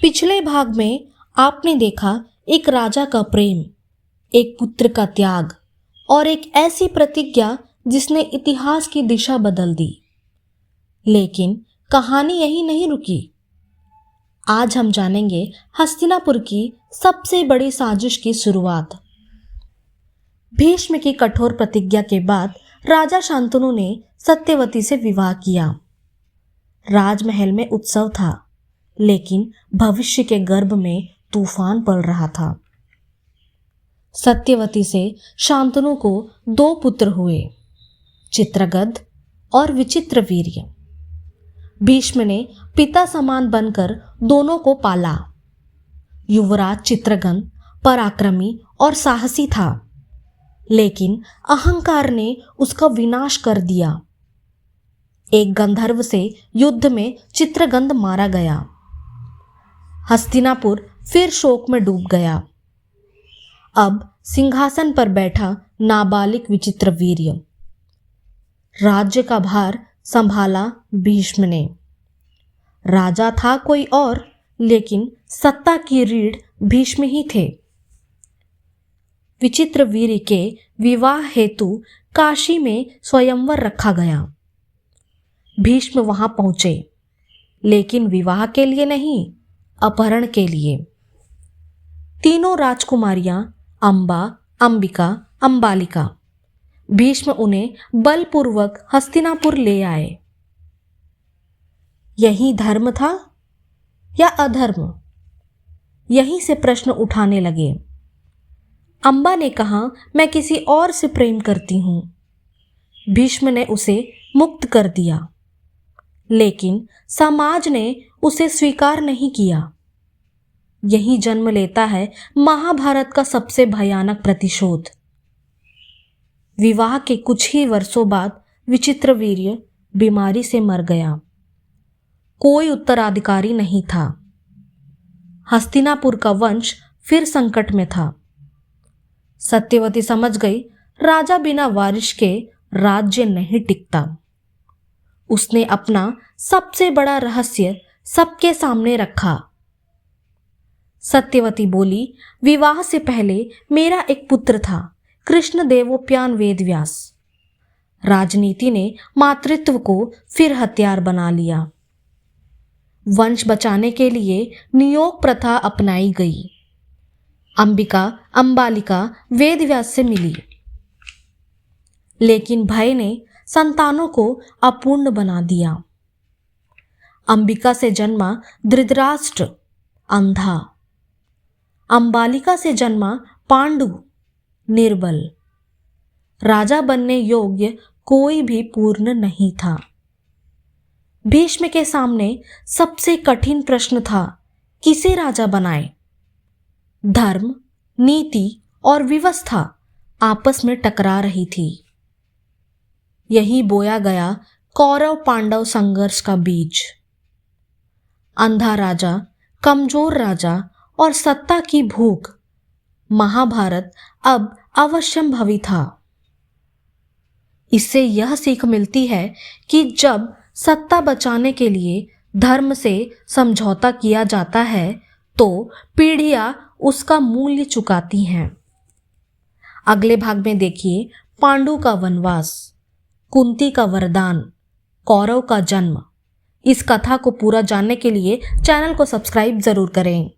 पिछले भाग में आपने देखा एक राजा का प्रेम, एक पुत्र का त्याग और एक ऐसी प्रतिज्ञा जिसने इतिहास की दिशा बदल दी। लेकिन कहानी यही नहीं रुकी। आज हम जानेंगे हस्तिनापुर की सबसे बड़ी साजिश की शुरुआत। भीष्म की कठोर प्रतिज्ञा के बाद राजा शांतनु ने सत्यवती से विवाह किया। राजमहल में उत्सव था, लेकिन भविष्य के गर्भ में तूफान पड़ रहा था। सत्यवती से शांतनु को 2 पुत्र हुए, चित्रगध और विचित्रवीर्य। भीष्म ने पिता समान बनकर दोनों को पाला। युवराज चित्रगन पराक्रमी और साहसी था, लेकिन अहंकार ने उसका विनाश कर दिया। एक गंधर्व से युद्ध में चित्रगंध मारा गया। हस्तिनापुर फिर शोक में डूब गया। अब सिंहासन पर बैठा नाबालिग विचित्रवीर्य। राज्य का भार संभाला भीष्म ने। राजा था कोई और, लेकिन सत्ता की रीढ़ भीष्म ही थे। विचित्रवीर्य के विवाह हेतु काशी में स्वयंवर रखा गया। भीष्म वहां पहुंचे, लेकिन विवाह के लिए नहीं, अपहरण के लिए। तीनों राजकुमारियां अंबा, अंबिका, अंबालिका, भीष्म उन्हें बलपूर्वक हस्तिनापुर ले आए। यही धर्म था या अधर्म? यहीं से प्रश्न उठाने लगे। अंबा ने कहा, मैं किसी और से प्रेम करती हूं। भीष्म ने उसे मुक्त कर दिया, लेकिन समाज ने उसे स्वीकार नहीं किया। यही जन्म लेता है महाभारत का सबसे भयानक प्रतिशोध। विवाह के कुछ ही वर्षों बाद विचित्रवीर्य बीमारी से मर गया। कोई उत्तराधिकारी नहीं था। हस्तिनापुर का वंश फिर संकट में था। सत्यवती समझ गई, राजा बिना वारिस के राज्य नहीं टिकता। उसने अपना सबसे बड़ा रहस्य सबके सामने रखा। सत्यवती बोली, विवाह से पहले मेरा एक पुत्र था, कृष्णदेवोप्यान वेदव्यास। राजनीति ने मातृत्व को फिर हथियार बना लिया। वंश बचाने के लिए नियोग प्रथा अपनाई गई। अंबिका, अंबालिका वेदव्यास से मिली, लेकिन भय ने संतानों को अपूर्ण बना दिया। अंबिका से जन्मा धृतराष्ट्र, अंधा। अंबालिका से जन्मा पांडु, निर्बल। राजा बनने योग्य कोई भी पूर्ण नहीं था। भीष्म के सामने सबसे कठिन प्रश्न था, किसे राजा बनाए? धर्म, नीति और व्यवस्था आपस में टकरा रही थी। यही बोया गया कौरव पांडव संघर्ष का बीज। अंधा राजा, कमजोर राजा और सत्ता की भूख। महाभारत अब अवश्यंभावी था। इससे यह सीख मिलती है कि जब सत्ता बचाने के लिए धर्म से समझौता किया जाता है, तो पीढ़ियां उसका मूल्य चुकाती हैं। अगले भाग में देखिए पांडु का वनवास, कुंती का वरदान, कौरव का जन्म। इस कथा को पूरा जानने के लिए चैनल को सब्सक्राइब जरूर करें।